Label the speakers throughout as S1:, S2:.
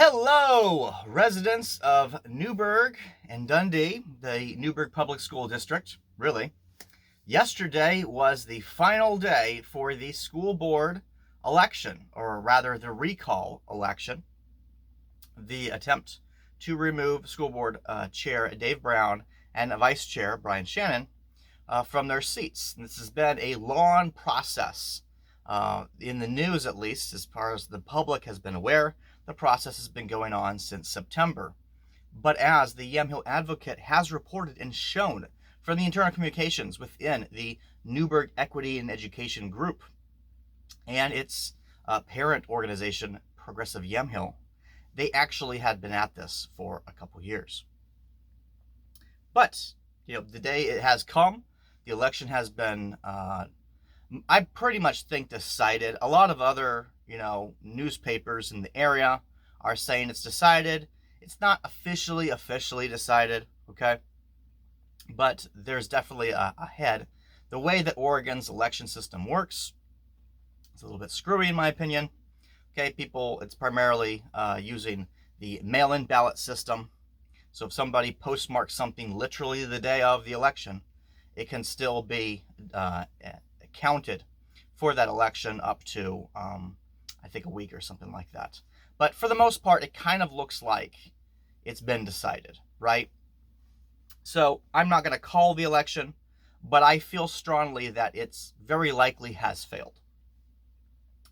S1: Hello, residents of Newberg and Dundee, the Newberg Public School District. Really, yesterday was the final day for the school board election, or rather the recall election. The attempt to remove school board chair Dave Brown and vice chair Brian Shannon from their seats. And this has been a long process. In the news, at least, as far as the public has been aware, the process has been going on since September. But as the Yamhill advocate has reported and shown from the internal communications within the Newberg Equity and Education Group and its parent organization, Progressive Yamhill, they actually had been at this for a couple years. But, the day it has come, the election has been, I pretty much think, decided. A lot of other, newspapers in the area are saying it's decided. It's not officially decided, okay? But there's definitely a head. The way that Oregon's election system works, it's a little bit screwy in my opinion. Okay, it's primarily using the mail-in ballot system. So if somebody postmarks something literally the day of the election, it can still be counted for that election up to, I think, a week or something like that. But for the most part, it kind of looks like it's been decided, right? So I'm not going to call the election, but I feel strongly that it's very likely has failed,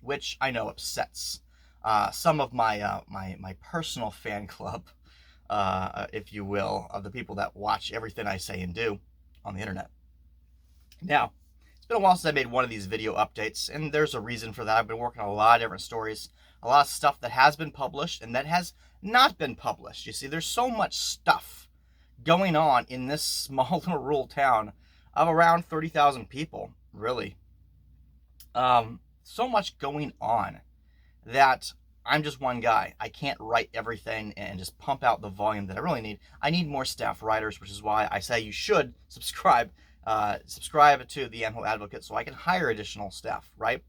S1: which I know upsets some of my my personal fan club, if you will, of the people that watch everything I say and do on the internet. Now, it's been a while since I made one of these video updates, and there's a reason for that. I've been working on a lot of different stories, a lot of stuff that has been published and that has not been published. You see, there's so much stuff going on in this small little rural town of around 30,000 people, really. So much going on that I'm just one guy. I can't write everything and just pump out the volume that I really need. I need more staff writers, which is why I say you should subscribe to the Yamhill Advocate so I can hire additional staff, right?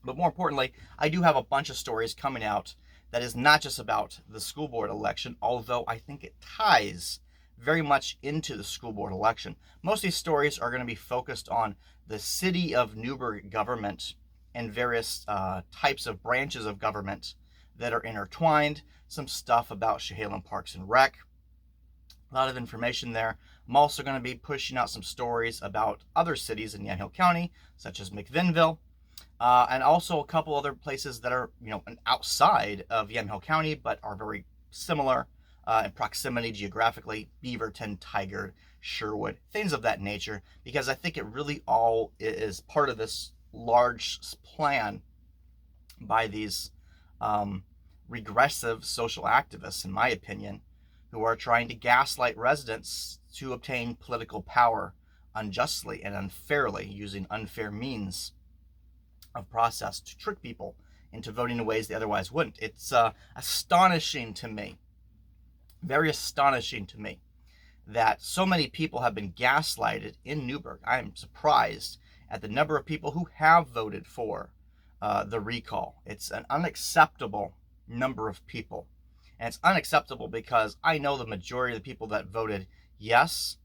S1: But more importantly, I do have a bunch of stories coming out that is not just about the school board election, although I think it ties very much into the school board election. Most of these stories are going to be focused on the city of Newberg government and various types of branches of government that are intertwined. Some stuff about Chehalis Parks and Rec. A lot of information there. I'm also going to be pushing out some stories about other cities in Yamhill County, such as McVinville, and also a couple other places that are, outside of Yamhill County, but are very similar in proximity geographically. Beaverton, Tigard, Sherwood, things of that nature, because I think it really all is part of this large plan by these regressive social activists, in my opinion, who are trying to gaslight residents to obtain political power unjustly and unfairly, using unfair means of process to trick people into voting in ways they otherwise wouldn't. It's astonishing to me, very astonishing to me, that so many people have been gaslighted in Newberg. I am surprised at the number of people who have voted for the recall. It's an unacceptable number of people. And it's unacceptable because I know the majority of the people that voted yes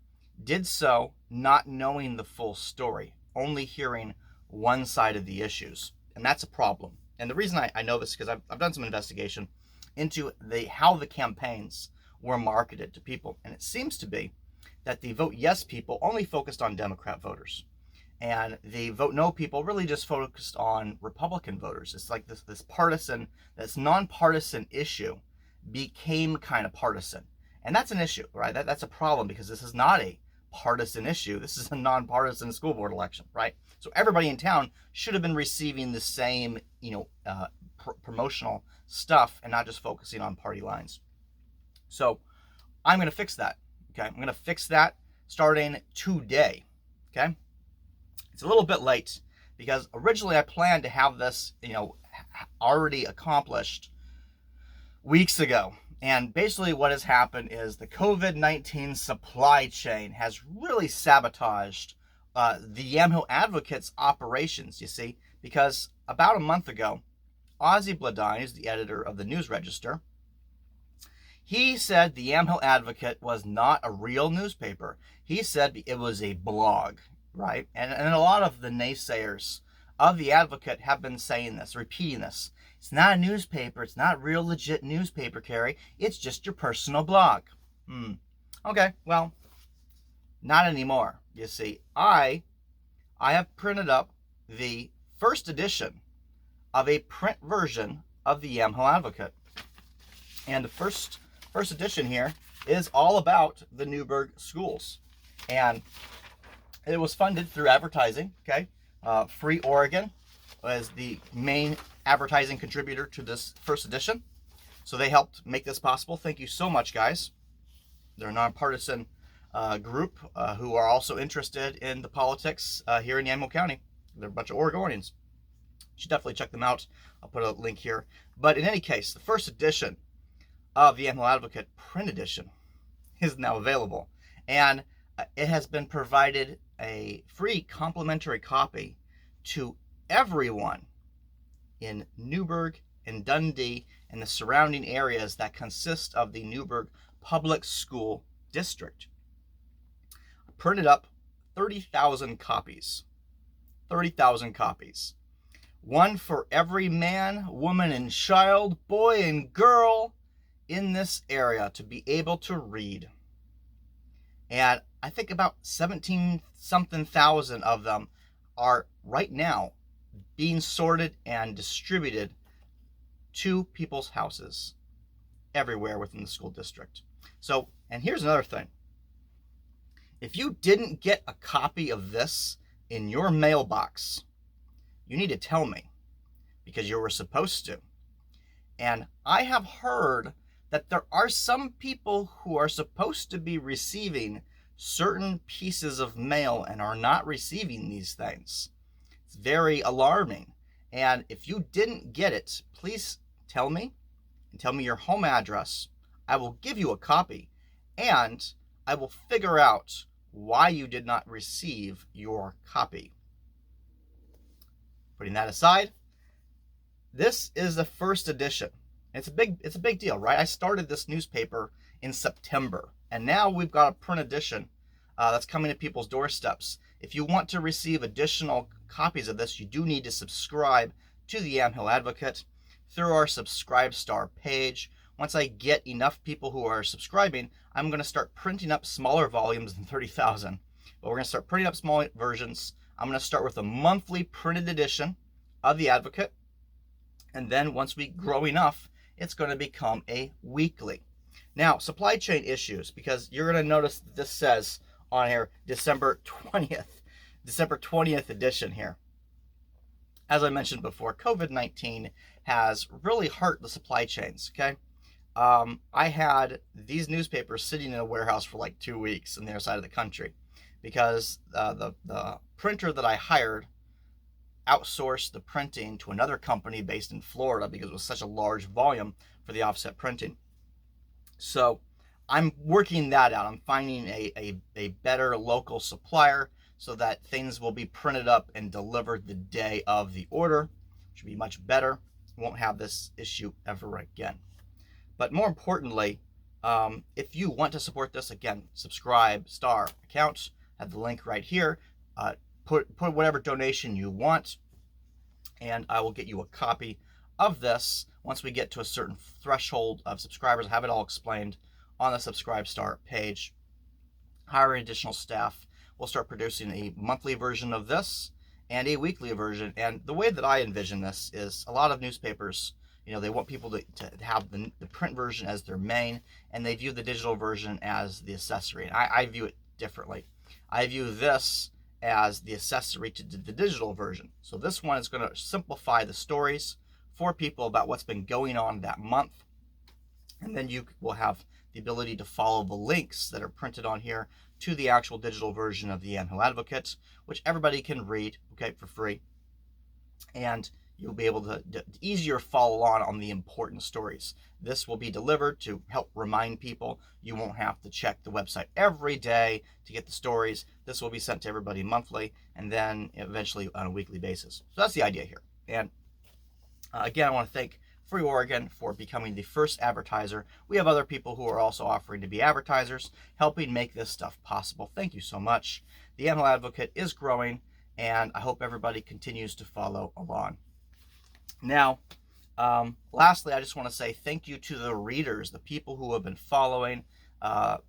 S1: did so not knowing the full story, only hearing one side of the issues. And that's a problem. And the reason I know this is because I've done some investigation into how the campaigns were marketed to people. And it seems to be that the vote yes people only focused on Democrat voters. And the vote no people really just focused on Republican voters. It's like this partisan, this nonpartisan issue became kind of partisan. And that's an issue, right? That's a problem, because this is not a partisan issue. This is a nonpartisan school board election, right? So everybody in town should have been receiving the same, promotional stuff and not just focusing on party lines. So I'm going to fix that, okay? I'm going to fix that starting today, okay? It's a little bit late because originally I planned to have this, already accomplished weeks ago. And basically what has happened is the COVID-19 supply chain has really sabotaged the Yamhill Advocate's operations, you see, because about a month ago, Ozzy Bladine, who's the editor of the News Register, He said the Yamhill Advocate was not a real newspaper. He said it was a blog, right? And a lot of the naysayers of the Advocate have been saying this, repeating this. It's not a newspaper. It's not a real legit newspaper, Carrie. It's just your personal blog. Okay, well, not anymore. You see, I have printed up the first edition of a print version of the Yamhill Advocate. And the first edition here is all about the Newberg schools. And it was funded through advertising, okay? Free Oregon was the main advertising contributor to this first edition. So they helped make this possible. Thank you so much, guys. They're a nonpartisan group who are also interested in the politics here in Yamhill County. They're a bunch of Oregonians. You should definitely check them out. I'll put a link here. But in any case, the first edition of the Yamhill Advocate print edition is now available. And it has been provided a free complimentary copy to everyone in Newberg and Dundee and the surrounding areas that consist of the Newberg Public School District. I printed up 30,000 copies. 30,000 copies. One for every man, woman, and child, boy and girl in this area to be able to read. And I think about 17-something thousand of them are right now being sorted and distributed to people's houses everywhere within the school district. So, and here's another thing. If you didn't get a copy of this in your mailbox, you need to tell me, because you were supposed to. And I have heard that there are some people who are supposed to be receiving certain pieces of mail and are not receiving these things. It's very alarming. And if you didn't get it, please tell me and tell me your home address. I will give you a copy and I will figure out why you did not receive your copy. Putting that aside, this is the first edition. It's a big deal, right? I started this newspaper in September, and now we've got a print edition that's coming to people's doorsteps. If you want to receive additional copies of this, you do need to subscribe to the Yamhill Advocate through our Subscribe Star page. Once I get enough people who are subscribing, I'm going to start printing up smaller volumes than 30,000. But we're going to start printing up small versions. I'm going to start with a monthly printed edition of the Advocate. And then once we grow enough, it's going to become a weekly. Now, supply chain issues, because you're going to notice that this says on here December 20th edition here. As I mentioned before, COVID-19 has really hurt the supply chains, okay? I had these newspapers sitting in a warehouse for like 2 weeks on the other side of the country because the printer that I hired outsourced the printing to another company based in Florida because it was such a large volume for the offset printing. So I'm working that out. I'm finding a better local supplier so that things will be printed up and delivered the day of the order, which will be much better. Won't have this issue ever again. But more importantly, if you want to support this, again, subscribe star account. I have the link right here. Put whatever donation you want, and I will get you a copy of this once we get to a certain threshold of subscribers. I have it all explained on the Subscribe Star page. Hiring additional staff. We'll start producing a monthly version of this and a weekly version. And the way that I envision this is a lot of newspapers, you know, they want people to have the print version as their main, and they view the digital version as the accessory. And I view it differently. I view this as the accessory to the digital version. So this one is going to simplify the stories for people about what's been going on that month. And then you will have the ability to follow the links that are printed on here to the actual digital version of the Yamhill Advocate, which everybody can read, okay, for free. And you'll be able to easier follow on the important stories. This will be delivered to help remind people. You won't have to check the website every day to get the stories. This will be sent to everybody monthly and then eventually on a weekly basis. So that's the idea here. And again, I want to Free Oregon for becoming the first advertiser. We have other people who are also offering to be advertisers, helping make this stuff possible. Thank you so much. The Yamhill Advocate is growing, and I hope everybody continues to follow along. Now, lastly, I just want to say thank you to the readers, the people who have been following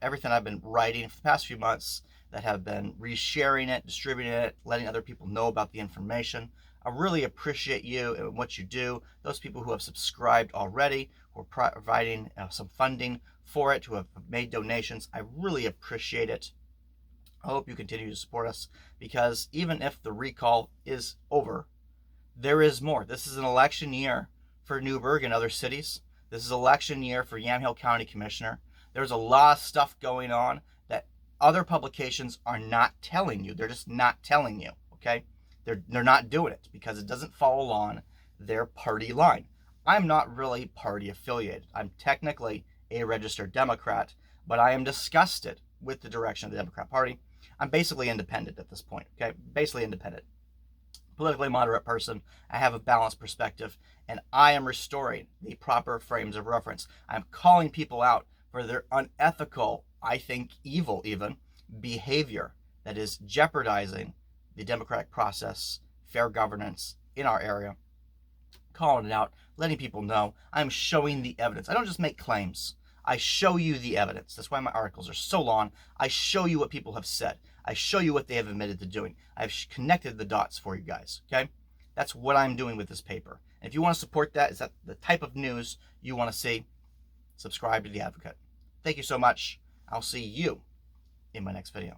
S1: everything I've been writing for the past few months, that have been resharing it, distributing it, letting other people know about the information. I really appreciate you and what you do. Those people who have subscribed already, who are providing some funding for it, who have made donations, I really appreciate it. I hope you continue to support us, because even if the recall is over, there is more. This is an election year for Newberg and other cities. This is election year for Yamhill County Commissioner. There's a lot of stuff going on that other publications are not telling you. They're just not telling you, okay? They're not doing it because it doesn't fall along their party line. I'm not really party affiliated. I'm technically a registered Democrat, but I am disgusted with the direction of the Democrat Party. I'm basically independent at this point, okay? Basically independent. Politically moderate person. I have a balanced perspective, and I am restoring the proper frames of reference. I'm calling people out for their unethical, I think evil even, behavior that is jeopardizing the democratic process, fair governance in our area. Calling it out, letting people know. I'm showing the evidence. I don't just make claims. I show you the evidence. That's why my articles are so long. I show you what people have said. I show you what they have admitted to doing. I've connected the dots for you guys, okay? That's what I'm doing with this paper. And if you want to support that, is that the type of news you want to see, subscribe to The Advocate. Thank you so much. I'll see you in my next video.